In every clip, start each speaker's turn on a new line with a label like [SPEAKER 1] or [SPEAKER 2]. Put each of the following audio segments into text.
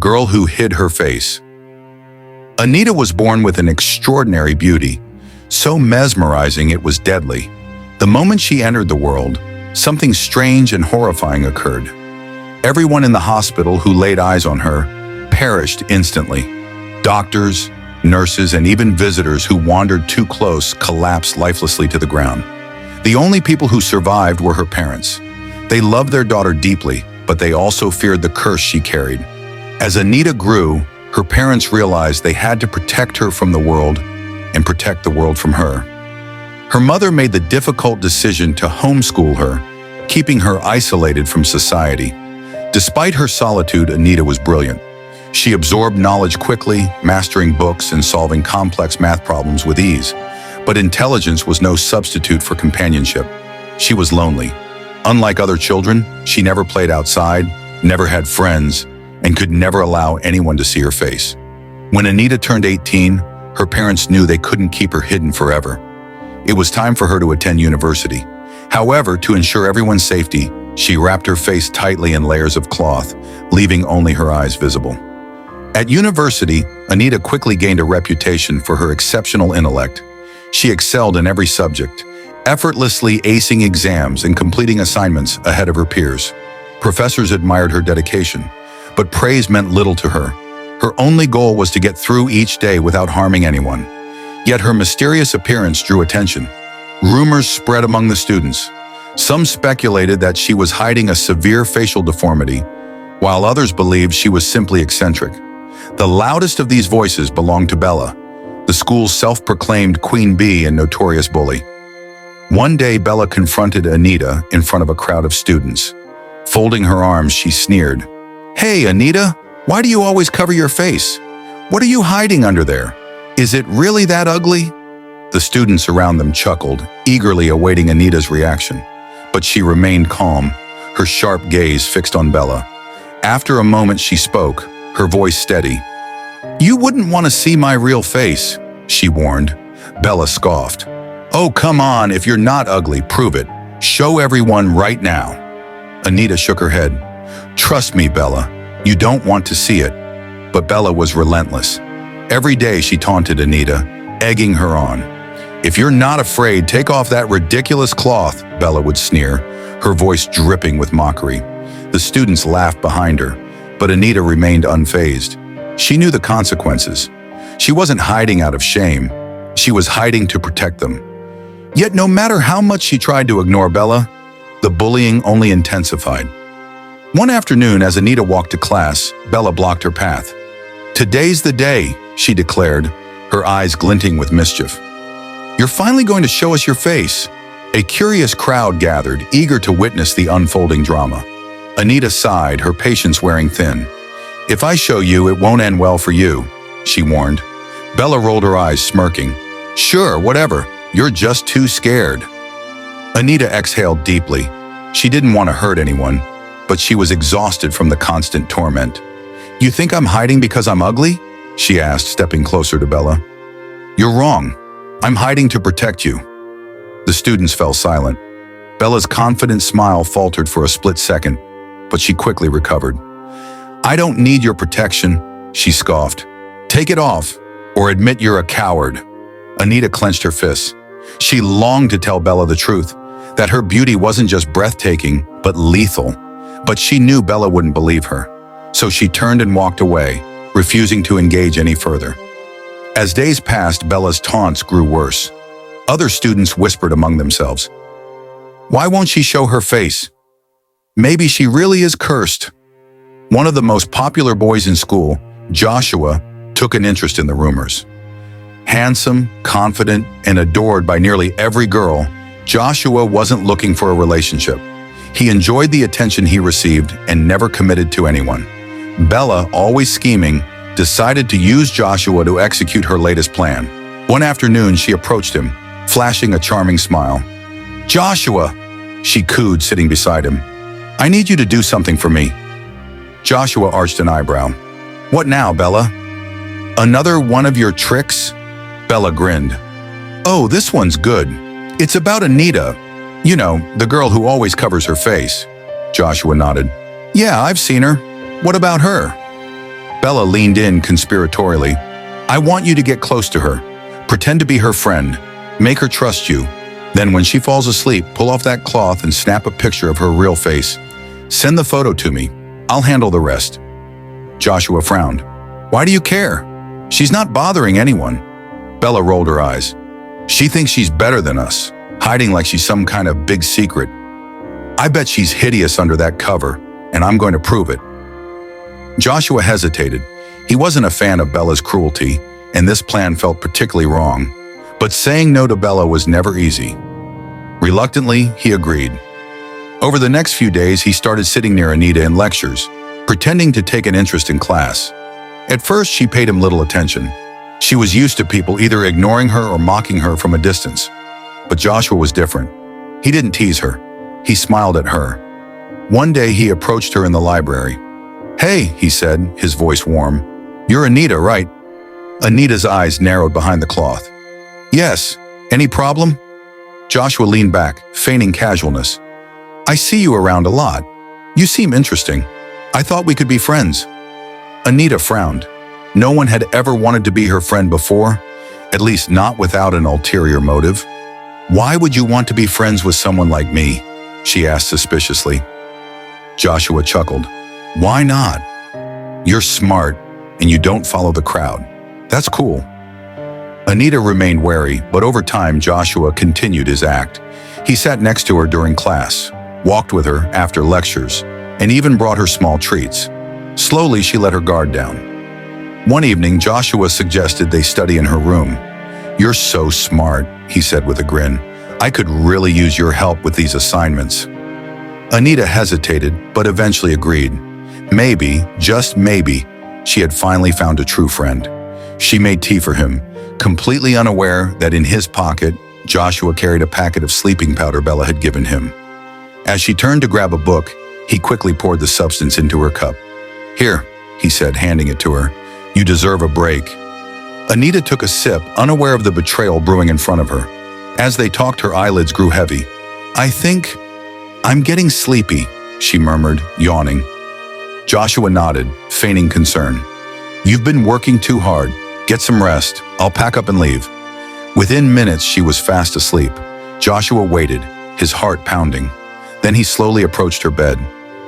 [SPEAKER 1] girl who hid her face. Anita was born with an extraordinary beauty, so mesmerizing it was deadly. The moment she entered the world, something strange and horrifying occurred. Everyone in the hospital who laid eyes on her perished instantly. Doctors, nurses, and even visitors who wandered too close collapsed lifelessly to the ground. The only people who survived were her parents. They loved their daughter deeply, but they also feared the curse she carried. As Anita grew, her parents realized they had to protect her from the world and protect the world from her. Her mother made the difficult decision to homeschool her, keeping her isolated from society. Despite her solitude, Anita was brilliant. She absorbed knowledge quickly, mastering books and solving complex math problems with ease. But intelligence was no substitute for companionship. She was lonely. Unlike other children, she never played outside, never had friends, and could never allow anyone to see her face. When Anita turned 18, her parents knew they couldn't keep her hidden forever. It was time for her to attend university. However, to ensure everyone's safety, she wrapped her face tightly in layers of cloth, leaving only her eyes visible. At university, Anita quickly gained a reputation for her exceptional intellect. She excelled in every subject, effortlessly acing exams and completing assignments ahead of her peers. Professors admired her dedication, but praise meant little to her. Her only goal was to get through each day without harming anyone. Yet her mysterious appearance drew attention. Rumors spread among the students. Some speculated that she was hiding a severe facial deformity, while others believed she was simply eccentric. The loudest of these voices belonged to Bella, the school's self-proclaimed queen bee and notorious bully. One day, Bella confronted Anita in front of a crowd of students. Folding her arms, she sneered, "Hey, Anita, why do you always cover your face? What are you hiding under there? Is it really that ugly?" The students around them chuckled, eagerly awaiting Anita's reaction. But she remained calm, her sharp gaze fixed on Bella. After a moment, she spoke, her voice steady. "You wouldn't want to see my real face," she warned. Bella scoffed. "Oh, come on, if you're not ugly, prove it. Show everyone right now." Anita shook her head. "Trust me, Bella, you don't want to see it." But Bella was relentless. Every day she taunted Anita, egging her on. "If you're not afraid, take off that ridiculous cloth," Bella would sneer, her voice dripping with mockery. The students laughed behind her, but Anita remained unfazed. She knew the consequences. She wasn't hiding out of shame. She was hiding to protect them. Yet no matter how much she tried to ignore Bella, the bullying only intensified. One afternoon, as Anita walked to class, Bella blocked her path. "Today's the day," she declared, her eyes glinting with mischief. "You're finally going to show us your face." A curious crowd gathered, eager to witness the unfolding drama. Anita sighed, her patience wearing thin. "If I show you, it won't end well for you," she warned. Bella rolled her eyes, smirking. "Sure, whatever. You're just too scared." Anita exhaled deeply. She didn't want to hurt anyone, but she was exhausted from the constant torment. "You think I'm hiding because I'm ugly?" she asked, stepping closer to Bella. "You're wrong. I'm hiding to protect you." The students fell silent. Bella's confident smile faltered for a split second, but she quickly recovered. "I don't need your protection," she scoffed. "Take it off, or admit you're a coward." Anita clenched her fists. She longed to tell Bella the truth, that her beauty wasn't just breathtaking, but lethal. But she knew Bella wouldn't believe her. So she turned and walked away, refusing to engage any further. As days passed, Bella's taunts grew worse. Other students whispered among themselves, "Why won't she show her face? Maybe she really is cursed." One of the most popular boys in school, Joshua, took an interest in the rumors. Handsome, confident, and adored by nearly every girl, Joshua wasn't looking for a relationship. He enjoyed the attention he received and never committed to anyone. Bella, always scheming, decided to use Joshua to execute her latest plan. One afternoon, she approached him, flashing a charming smile. "Joshua," she cooed, sitting beside him, "I need you to do something for me." Joshua arched an eyebrow. "What now, Bella? Another one of your tricks?" Bella grinned. "Oh, this one's good. It's about Anita. You know, the girl who always covers her face." Joshua nodded. "Yeah, I've seen her. What about her?" Bella leaned in conspiratorially. I want you to get close to her. Pretend to be her friend. Make her trust you. Then when she falls asleep, pull off that cloth and snap a picture of her real face. Send the photo to me. I'll handle the rest. Joshua frowned. Why do you care? She's not bothering anyone. Bella rolled her eyes. She thinks she's better than us, hiding like she's some kind of big secret. I bet she's hideous under that cover, and I'm going to prove it. Joshua hesitated. He wasn't a fan of Bella's cruelty, and this plan felt particularly wrong. But saying no to Bella was never easy. Reluctantly, he agreed. Over the next few days, he started sitting near Anita in lectures, pretending to take an interest in class. At first, she paid him little attention. She was used to people either ignoring her or mocking her from a distance. But Joshua was different. He didn't tease her. He smiled at her. One day, he approached her in the library. Hey, he said, his voice warm. You're Anita, right? Anita's eyes narrowed behind the cloth. Yes. Any problem? Joshua leaned back, feigning casualness. I see you around a lot. You seem interesting. I thought we could be friends. Anita frowned. No one had ever wanted to be her friend before, at least not without an ulterior motive. Why would you want to be friends with someone like me? She asked suspiciously. Joshua chuckled. Why not? You're smart, and you don't follow the crowd. That's cool. Anita remained wary, but over time Joshua continued his act. He sat next to her during class, walked with her after lectures, and even brought her small treats. Slowly, she let her guard down. One evening, Joshua suggested they study in her room. You're so smart, he said with a grin. I could really use your help with these assignments. Anita hesitated, but eventually agreed. Maybe, just maybe, she had finally found a true friend. She made tea for him, completely unaware that in his pocket, Joshua carried a packet of sleeping powder Bella had given him. As she turned to grab a book, he quickly poured the substance into her cup. Here, he said, handing it to her. You deserve a break. Anita took a sip, unaware of the betrayal brewing in front of her. As they talked, her eyelids grew heavy. I think I'm getting sleepy, she murmured, yawning. Joshua nodded, feigning concern. You've been working too hard. Get some rest. I'll pack up and leave. Within minutes, she was fast asleep. Joshua waited, his heart pounding. Then he slowly approached her bed.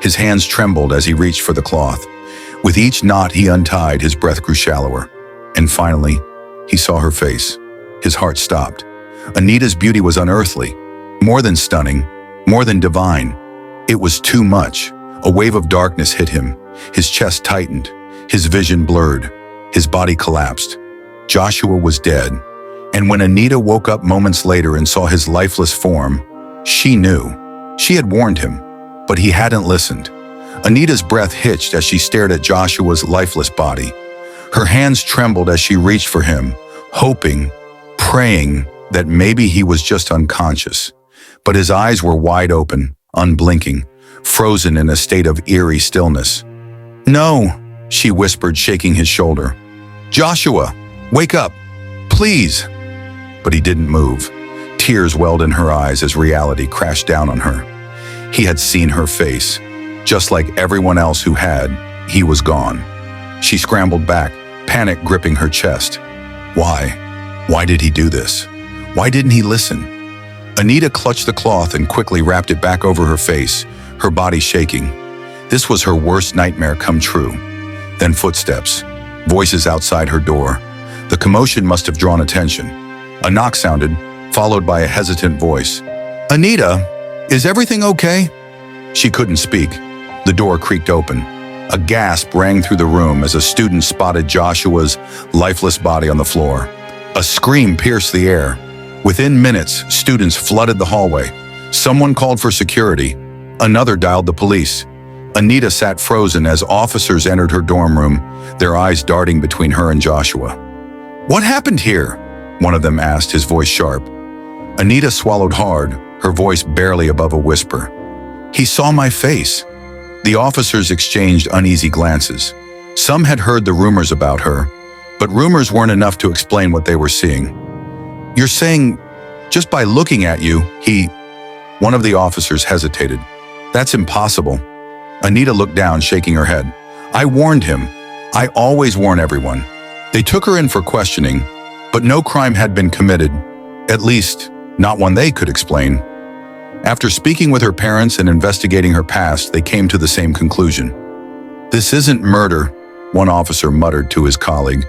[SPEAKER 1] His hands trembled as he reached for the cloth. With each knot he untied, his breath grew shallower. And finally, he saw her face. His heart stopped. Anita's beauty was unearthly, more than stunning, more than divine. It was too much. A wave of darkness hit him. His chest tightened. His vision blurred. His body collapsed. Joshua was dead. And when Anita woke up moments later and saw his lifeless form, she knew. She had warned him, but he hadn't listened. Anita's breath hitched as she stared at Joshua's lifeless body. Her hands trembled as she reached for him, hoping, praying that maybe he was just unconscious. But his eyes were wide open, unblinking, frozen in a state of eerie stillness. No, she whispered, shaking his shoulder. Joshua, wake up, please. But he didn't move. Tears welled in her eyes as reality crashed down on her. He had seen her face. Just like everyone else who had, he was gone. She scrambled back, panic gripping her chest. Why? Why did he do this? Why didn't he listen? Anita clutched the cloth and quickly wrapped it back over her face, her body shaking. This was her worst nightmare come true. Then footsteps, voices outside her door. The commotion must have drawn attention. A knock sounded, followed by a hesitant voice. Anita, is everything okay? She couldn't speak. The door creaked open. A gasp rang through the room as a student spotted Joshua's lifeless body on the floor. A scream pierced the air. Within minutes, students flooded the hallway. Someone called for security. Another dialed the police. Anita sat frozen as officers entered her dorm room, their eyes darting between her and Joshua. What happened here? One of them asked, his voice sharp. Anita swallowed hard, her voice barely above a whisper. He saw my face. The officers exchanged uneasy glances. Some had heard the rumors about her, but rumors weren't enough to explain what they were seeing. You're saying, just by looking at you, One of the officers hesitated. That's impossible. Anita looked down, shaking her head. I warned him. I always warn everyone. They took her in for questioning, but no crime had been committed, at least not one they could explain. After speaking with her parents and investigating her past, they came to the same conclusion. This isn't murder, one officer muttered to his colleague.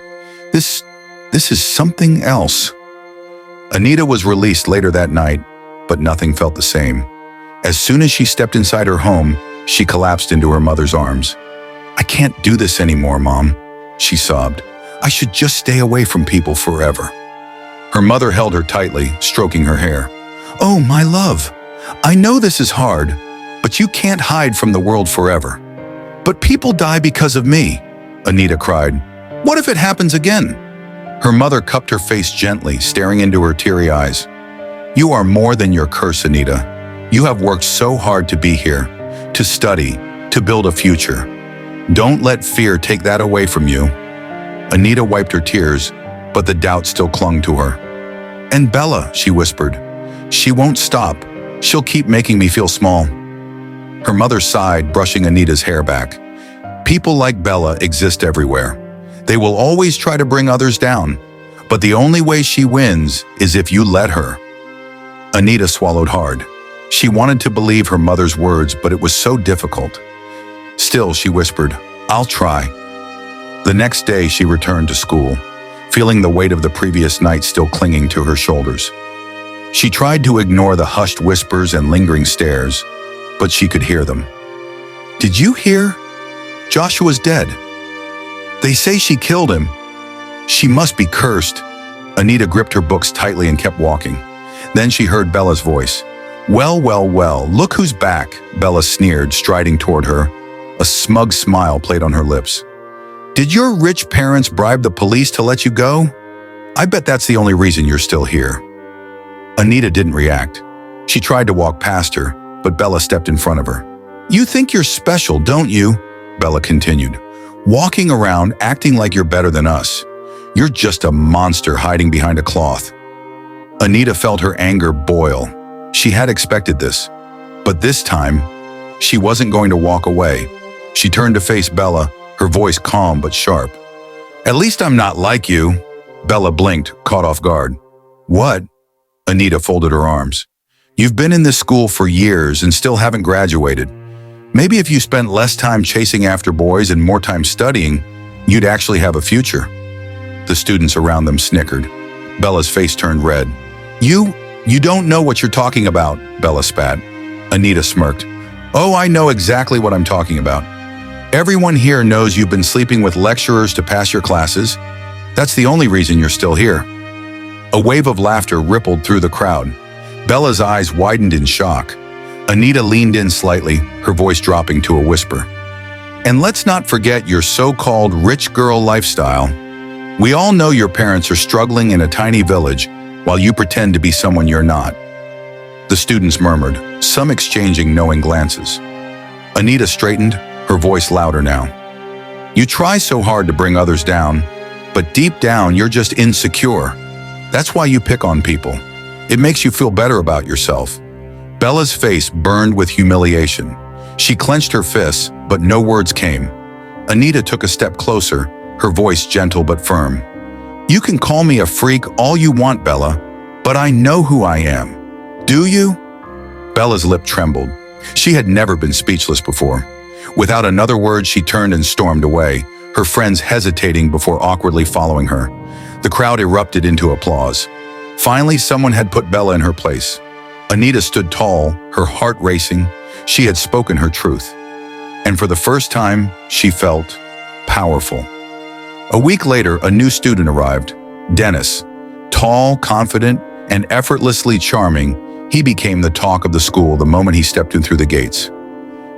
[SPEAKER 1] This is something else. Anita was released later that night, but nothing felt the same. As soon as she stepped inside her home, she collapsed into her mother's arms. I can't do this anymore, Mom, she sobbed. I should just stay away from people forever. Her mother held her tightly, stroking her hair. Oh, my love, I know this is hard, but you can't hide from the world forever. But people die because of me, Anita cried. What if it happens again? Her mother cupped her face gently, staring into her teary eyes. You are more than your curse, Anita. You have worked so hard to be here, to study, to build a future. Don't let fear take that away from you. Anita wiped her tears, but the doubt still clung to her. And Bella, she whispered. She won't stop. She'll keep making me feel small. Her mother sighed, brushing Anita's hair back. People like Bella exist everywhere. They will always try to bring others down, but the only way she wins is if you let her. Anita swallowed hard. She wanted to believe her mother's words, but it was so difficult. Still, she whispered, I'll try. The next day, she returned to school, feeling the weight of the previous night still clinging to her shoulders. She tried to ignore the hushed whispers and lingering stares, but she could hear them. Did you hear? Joshua's dead. They say she killed him. She must be cursed. Anita gripped her books tightly and kept walking. Then she heard Bella's voice. Well, well, well, look who's back, Bella sneered, striding toward her. A smug smile played on her lips. Did your rich parents bribe the police to let you go? I bet that's the only reason you're still here. Anita didn't react. She tried to walk past her, but Bella stepped in front of her. You think you're special, don't you? Bella continued. Walking around acting like you're better than us. You're just a monster hiding behind a cloth. Anita felt her anger boil. She had expected this. But this time, she wasn't going to walk away. She turned to face Bella, her voice calm but sharp. At least I'm not like you. Bella blinked, caught off guard. What? Anita folded her arms. You've been in this school for years and still haven't graduated. Maybe if you spent less time chasing after boys and more time studying, you'd actually have a future. The students around them snickered. Bella's face turned red. You don't know what you're talking about, Bella spat. Anita smirked. Oh, I know exactly what I'm talking about. Everyone here knows you've been sleeping with lecturers to pass your classes. That's the only reason you're still here. A wave of laughter rippled through the crowd. Bella's eyes widened in shock. Anita leaned in slightly, her voice dropping to a whisper. And let's not forget your so-called rich girl lifestyle. We all know your parents are struggling in a tiny village while you pretend to be someone you're not. The students murmured, some exchanging knowing glances. Anita straightened, her voice louder now. You try so hard to bring others down, but deep down you're just insecure. That's why you pick on people. It makes you feel better about yourself. Bella's face burned with humiliation. She clenched her fists, but no words came. Anita took a step closer, her voice gentle but firm. You can call me a freak all you want, Bella, but I know who I am. Do you? Bella's lip trembled. She had never been speechless before. Without another word, she turned and stormed away, her friends hesitating before awkwardly following her. The crowd erupted into applause. Finally, someone had put Bella in her place. Anita stood tall, her heart racing. She had spoken her truth. And for the first time, she felt powerful. A week later, a new student arrived, Dennis. Tall, confident, and effortlessly charming, he became the talk of the school the moment he stepped in through the gates.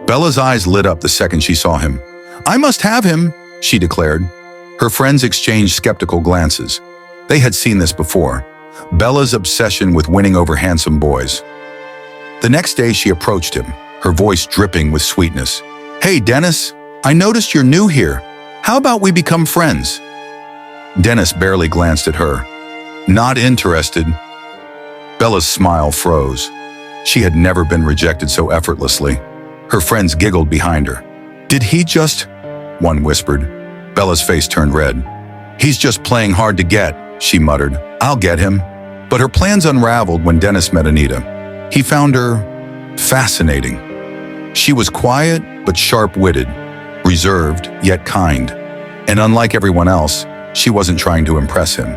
[SPEAKER 1] Bella's eyes lit up the second she saw him. I must have him, she declared. Her friends exchanged skeptical glances. They had seen this before. Bella's obsession with winning over handsome boys. The next day she approached him, her voice dripping with sweetness. Hey, Dennis, I noticed you're new here. How about we become friends? Dennis barely glanced at her. Not interested. Bella's smile froze. She had never been rejected so effortlessly. Her friends giggled behind her. Did he just? One whispered. Bella's face turned red. "He's just playing hard to get," she muttered. "I'll get him." But her plans unraveled when Dennis met Anita. He found her fascinating. She was quiet but sharp-witted, reserved yet kind. And unlike everyone else, she wasn't trying to impress him.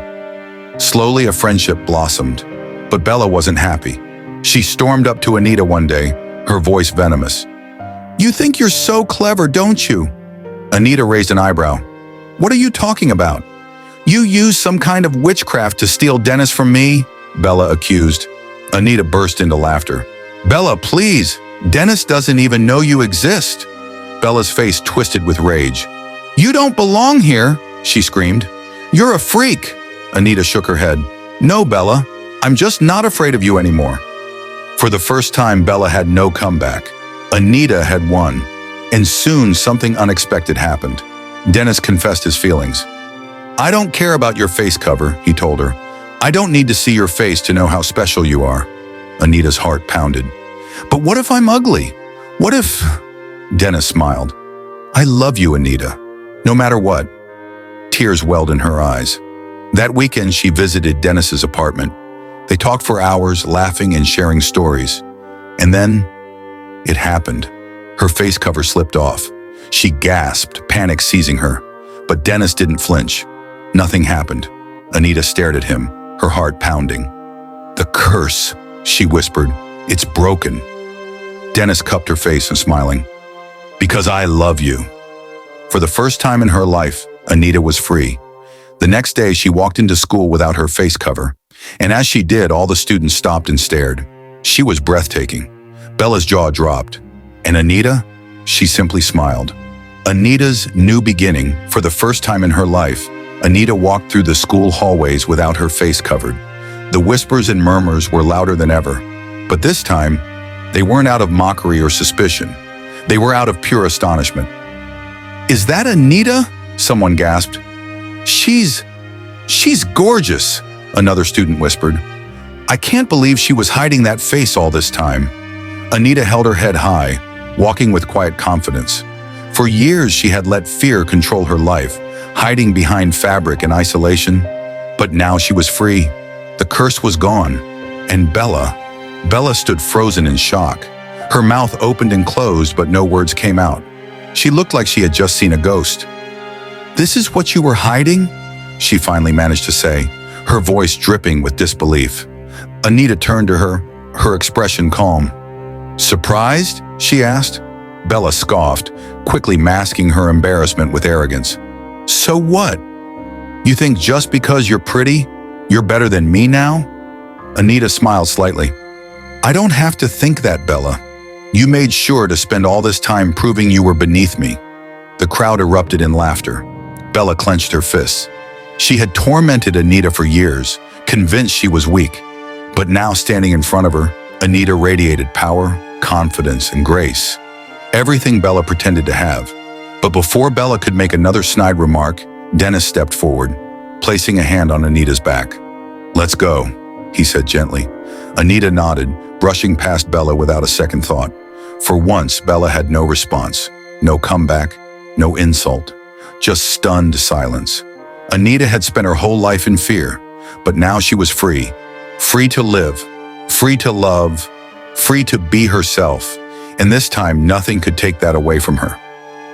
[SPEAKER 1] Slowly, a friendship blossomed, but Bella wasn't happy. She stormed up to Anita one day, her voice venomous. "You think you're so clever, don't you?" Anita raised an eyebrow. "What are you talking about? You used some kind of witchcraft to steal Dennis from me?" Bella accused. Anita burst into laughter. "Bella, please! Dennis doesn't even know you exist." Bella's face twisted with rage. "You don't belong here," she screamed. "You're a freak." Anita shook her head. "No, Bella, I'm just not afraid of you anymore." For the first time, Bella had no comeback. Anita had won, and soon something unexpected happened. Dennis confessed his feelings. "I don't care about your face cover," he told her. "I don't need to see your face to know how special you are." Anita's heart pounded. "But what if I'm ugly? What if—" Dennis smiled. "I love you, Anita, no matter what." Tears welled in her eyes. That weekend, she visited Dennis's apartment. They talked for hours, laughing and sharing stories. And then, it happened. Her face cover slipped off. She gasped, panic seizing her. But Dennis didn't flinch. Nothing happened. Anita stared at him, her heart pounding. "The curse," she whispered. "It's broken." Dennis cupped her face and smiling. "Because I love you." For the first time in her life, Anita was free. The next day, she walked into school without her face cover. And as she did, all the students stopped and stared. She was breathtaking. Bella's jaw dropped. And Anita? She simply smiled. Anita's new beginning. For the first time in her life, Anita walked through the school hallways without her face covered. The whispers and murmurs were louder than ever. But this time, they weren't out of mockery or suspicion. They were out of pure astonishment. "Is that Anita?" someone gasped. She's gorgeous," another student whispered. "I can't believe she was hiding that face all this time." Anita held her head high, walking with quiet confidence. For years, she had let fear control her life, hiding behind fabric and isolation. But now she was free. The curse was gone. And Bella stood frozen in shock. Her mouth opened and closed, but no words came out. She looked like she had just seen a ghost. "This is what you were hiding?" she finally managed to say, her voice dripping with disbelief. Anita turned to her, her expression calm. "Surprised?" she asked. Bella scoffed, quickly masking her embarrassment with arrogance. "So what? You think just because you're pretty, you're better than me now?" Anita smiled slightly. "I don't have to think that, Bella. You made sure to spend all this time proving you were beneath me." The crowd erupted in laughter. Bella clenched her fists. She had tormented Anita for years, convinced she was weak. But now, standing in front of her, Anita radiated power, confidence, and grace. Everything Bella pretended to have. But before Bella could make another snide remark, Dennis stepped forward, placing a hand on Anita's back. "Let's go," he said gently. Anita nodded, brushing past Bella without a second thought. For once, Bella had no response, no comeback, no insult, just stunned silence. Anita had spent her whole life in fear, but now she was free. Free to live, free to love, free to be herself. And this time, nothing could take that away from her.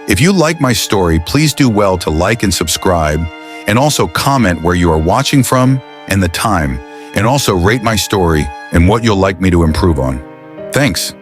[SPEAKER 1] If you like my story, please do well to like and subscribe, and also comment where you are watching from and the time, and also rate my story and what you'll like me to improve on. Thanks.